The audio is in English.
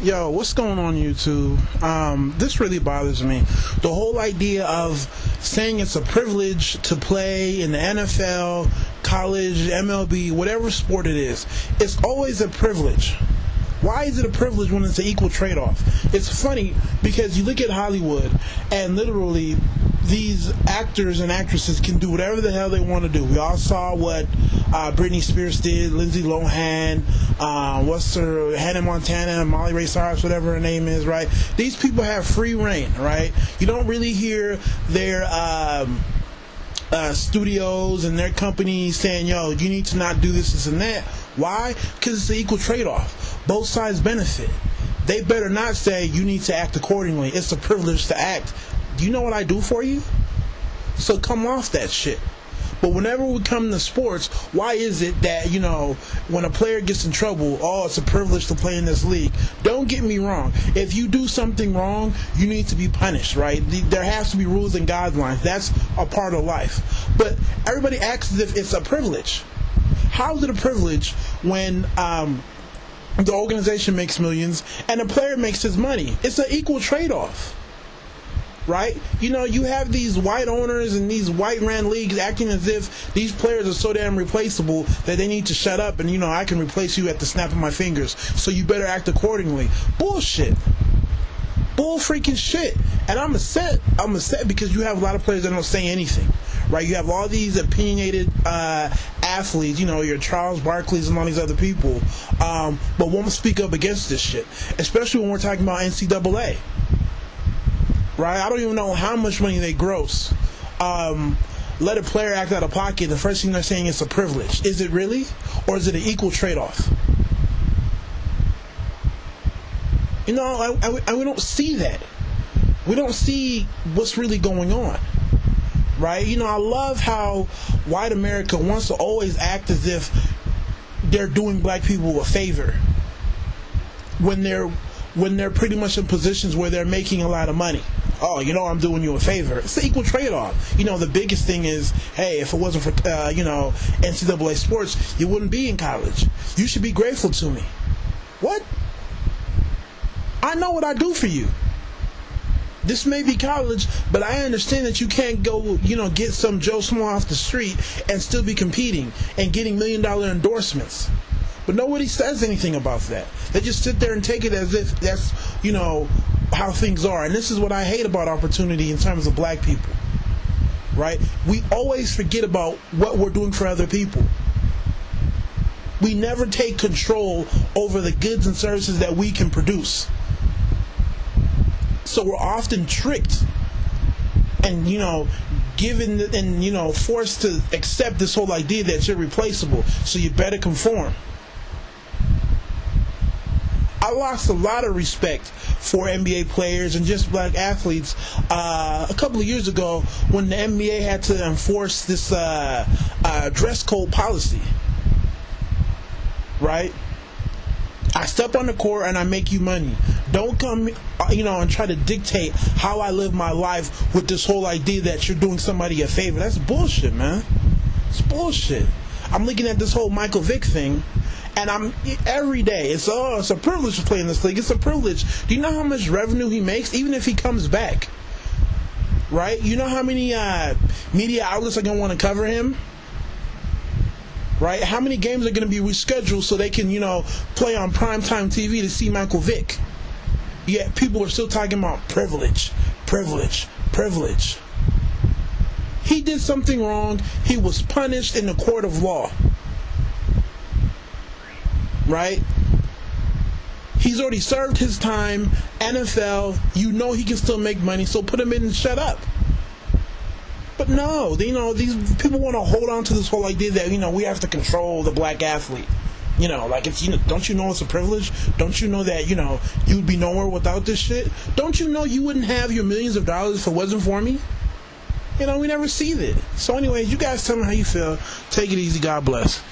Yo, what's going on YouTube? This really bothers me. The whole idea of saying it's a privilege to play in the NFL, college, MLB, whatever sport it is. It's always a privilege. Why is it a privilege when it's an equal trade-off? It's funny because you look at Hollywood and literally these actors and actresses can do whatever the hell they want to do. We all saw what Britney Spears did, Lindsay Lohan, what's her, Hannah Montana, Molly Ray Cyrus, whatever her name is, right? These people have free reign, right? You don't really hear their studios and their companies saying, yo, you need to not do this and that. Why? Because it's an equal trade-off. Both sides benefit. They better not say you need to act accordingly. It's a privilege to act. Do you know what I do for you? So come off that shit. But whenever we come to sports, why is it that, you know, when a player gets in trouble, oh, it's a privilege to play in this league? Don't get me wrong. If you do something wrong, you need to be punished, right? There has to be rules and guidelines. That's a part of life. But everybody acts as if it's a privilege. How is it a privilege when the organization makes millions and the player makes his money? It's an equal trade-off. Right? You know, you have these white owners and these white ran leagues acting as if these players are so damn replaceable that they need to shut up and, you know, I can replace you at the snap of my fingers, so you better act accordingly. Bullshit. Bull freaking shit. And I'm upset because you have a lot of players that don't say anything. Right? You have all these opinionated athletes, you know, your Charles Barkley's and all these other people, but won't speak up against this shit, especially when we're talking about NCAA. Right? I don't even know how much money they gross. Let a player act out of pocket. The first thing they're saying is a privilege. Is it really? Or is it an equal trade-off? You know, we don't see that. We don't see what's really going on. Right? You know, I love how white America wants to always act as if they're doing black people a favor when they're pretty much in positions where they're making a lot of money. Oh, you know, I'm doing you a favor. It's an equal trade-off. You know, the biggest thing is, hey, if it wasn't for, you know, NCAA sports, you wouldn't be in college. You should be grateful to me. What? I know what I do for you. This may be college, but I understand that you can't go, you know, get some Joe Small off the street and still be competing and getting $1 million endorsements. But nobody says anything about that. They just sit there and take it as if that's, you know, how things are. And this is what I hate about opportunity in terms of black people. Right? We always forget about what we're doing for other people. We never take control over the goods and services that we can produce. So we're often tricked and, you know, given and, you know, forced to accept this whole idea that you're replaceable, so you better conform. I lost a lot of respect for NBA players and just black athletes a couple of years ago when the NBA had to enforce this dress code policy. Right? I step on the court and I make you money. Don't come, you know, and try to dictate how I live my life with this whole idea that you're doing somebody a favor. That's bullshit, man. It's bullshit. I'm looking at this whole Michael Vick thing, and I'm every day. It's a privilege to play in this league. It's a privilege. Do you know how much revenue he makes, even if he comes back? Right? You know how many media outlets are gonna want to cover him? Right? How many games are going to be rescheduled so they can, you know, play on primetime TV to see Michael Vick? Yet people are still talking about privilege, privilege, privilege. He did something wrong. He was punished in the court of law. Right? He's already served his time. NFL, you know he can still make money, so put him in and shut up. But no, you know, these people want to hold on to this whole idea that, you know, we have to control the black athlete. You know, like, it's, you know, don't you know it's a privilege? Don't you know that, you know, you'd be nowhere without this shit? Don't you know you wouldn't have your millions of dollars if it wasn't for me? You know, we never see that. So anyways, you guys tell me how you feel. Take it easy. God bless.